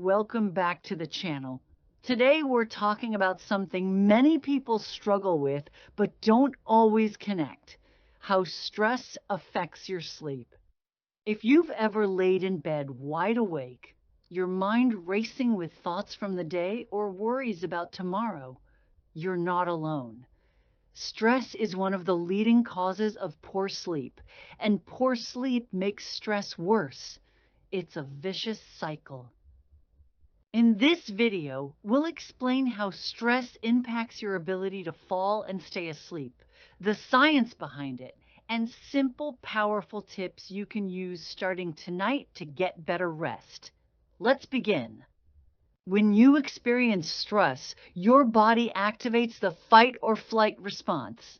Welcome back to the channel. Today we're talking about something many people struggle with but don't always connect: how stress affects your sleep. If you've ever laid in bed wide awake, your mind racing with thoughts from the day or worries about tomorrow, you're not alone. Stress is one of the leading causes of poor sleep, and poor sleep makes stress worse. It's a vicious cycle. In this video, we'll explain how stress impacts your ability to fall and stay asleep, the science behind it, and simple, powerful tips you can use starting tonight to get better rest. Let's begin. When you experience stress, your body activates the fight or flight response.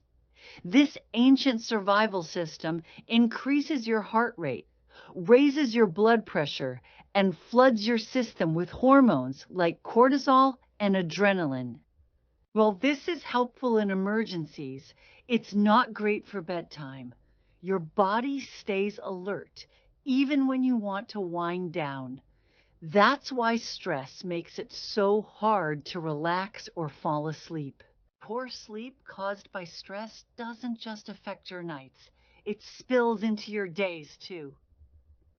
This ancient survival system increases your heart rate, raises your blood pressure, and floods your system with hormones like cortisol and adrenaline. While this is helpful in emergencies, it's not great for bedtime. Your body stays alert even when you want to wind down. That's why stress makes it so hard to relax or fall asleep. Poor sleep caused by stress doesn't just affect your nights, it spills into your days too.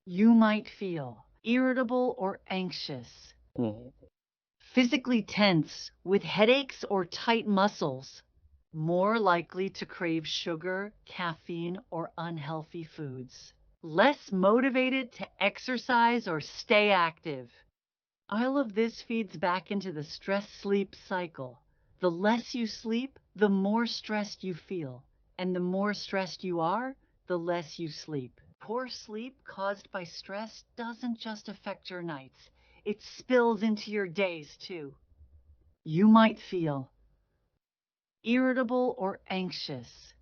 You might feel irritable or anxious, physically tense with headaches or tight muscles, more likely to crave sugar, caffeine, or unhealthy foods, less motivated to exercise or stay active. All of this feeds back into the stress-sleep cycle. The less you sleep, the more stressed you feel. And the more stressed you are, the less you sleep. Poor sleep caused by stress doesn't just affect your nights. It spills into your days too. You might feel irritable or anxious,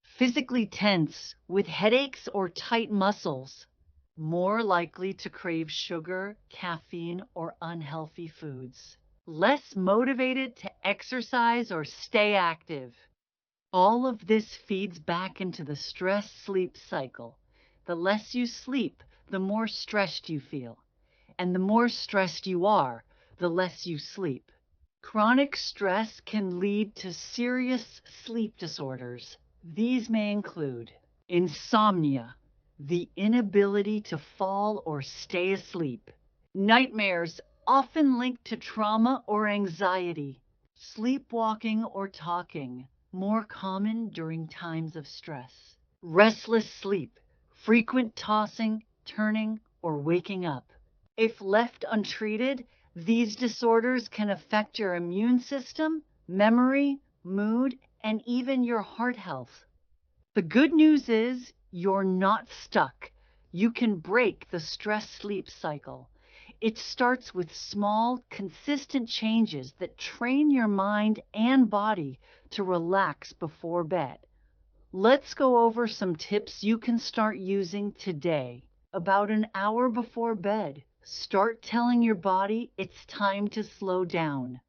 physically tense with headaches or tight muscles, more likely to crave sugar, caffeine, or unhealthy foods, less motivated to exercise or stay active. All of this feeds back into the stress-sleep cycle. The less you sleep, the more stressed you feel. And the more stressed you are, the less you sleep. Chronic stress can lead to serious sleep disorders. These may include insomnia, the inability to fall or stay asleep, nightmares often linked to trauma or anxiety, sleepwalking or talking, more common during times of stress, restless sleep, frequent tossing, turning, or waking up. If left untreated, these disorders can affect your immune system, memory, mood, and even your heart health. The good news is you're not stuck. You can break the stress-sleep cycle. It starts with small, consistent changes that train your mind and body to relax before bed. Let's go over some tips you can start using today. About an hour before bed, start telling your body it's time to slow down.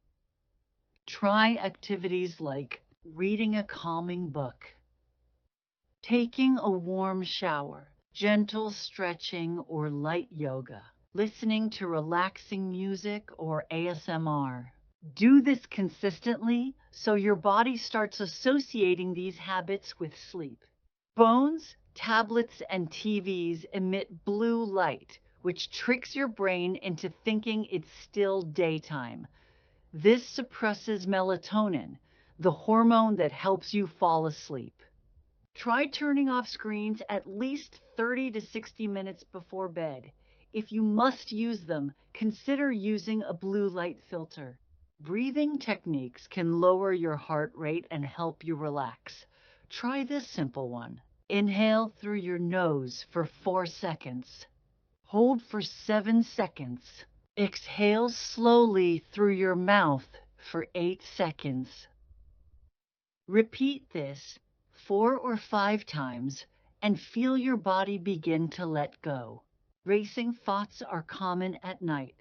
Try activities like reading a calming book, taking a warm shower, gentle stretching or light yoga, listening to relaxing music or ASMR. Do this consistently so your body starts associating these habits with sleep. Phones, tablets, and TVs emit blue light, which tricks your brain into thinking it's still daytime. This suppresses melatonin, the hormone that helps you fall asleep. Try turning off screens at least 30 to 60 minutes before bed. If you must use them, consider using a blue light filter. Breathing techniques can lower your heart rate and help you relax. Try this simple one. Inhale through your nose for 4 seconds. Hold for 7 seconds. Exhale slowly through your mouth for 8 seconds. Repeat this 4 or 5 times and feel your body begin to let go. Racing thoughts are common at night.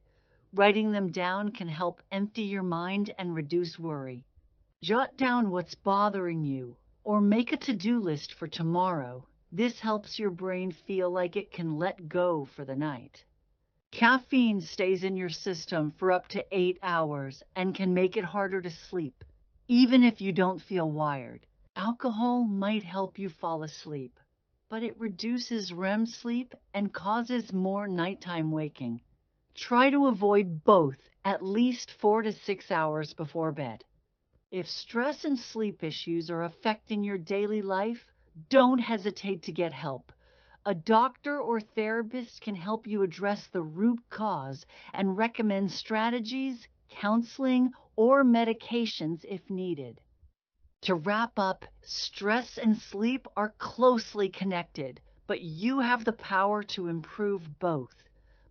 Writing them down can help empty your mind and reduce worry. Jot down what's bothering you or make a to-do list for tomorrow. This helps your brain feel like it can let go for the night. Caffeine stays in your system for up to 8 hours and can make it harder to sleep, even if you don't feel wired. Alcohol might help you fall asleep, but it reduces REM sleep and causes more nighttime waking. Try to avoid both at least 4 to 6 hours before bed. If stress and sleep issues are affecting your daily life, don't hesitate to get help. A doctor or therapist can help you address the root cause and recommend strategies, counseling, or medications if needed. To wrap up, stress and sleep are closely connected, but you have the power to improve both.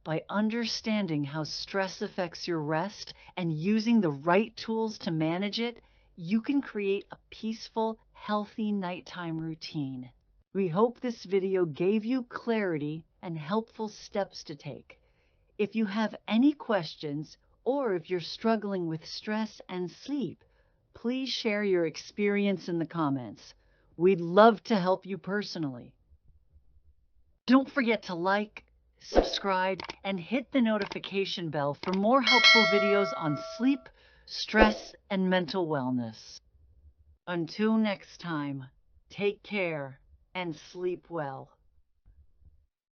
By understanding how stress affects your rest and using the right tools to manage it, you can create a peaceful, healthy nighttime routine. We hope this video gave you clarity and helpful steps to take. If you have any questions or if you're struggling with stress and sleep, please share your experience in the comments. We'd love to help you personally. Don't forget to like, subscribe, and hit the notification bell for more helpful videos on sleep, stress, and mental wellness. Until next time, take care and sleep well.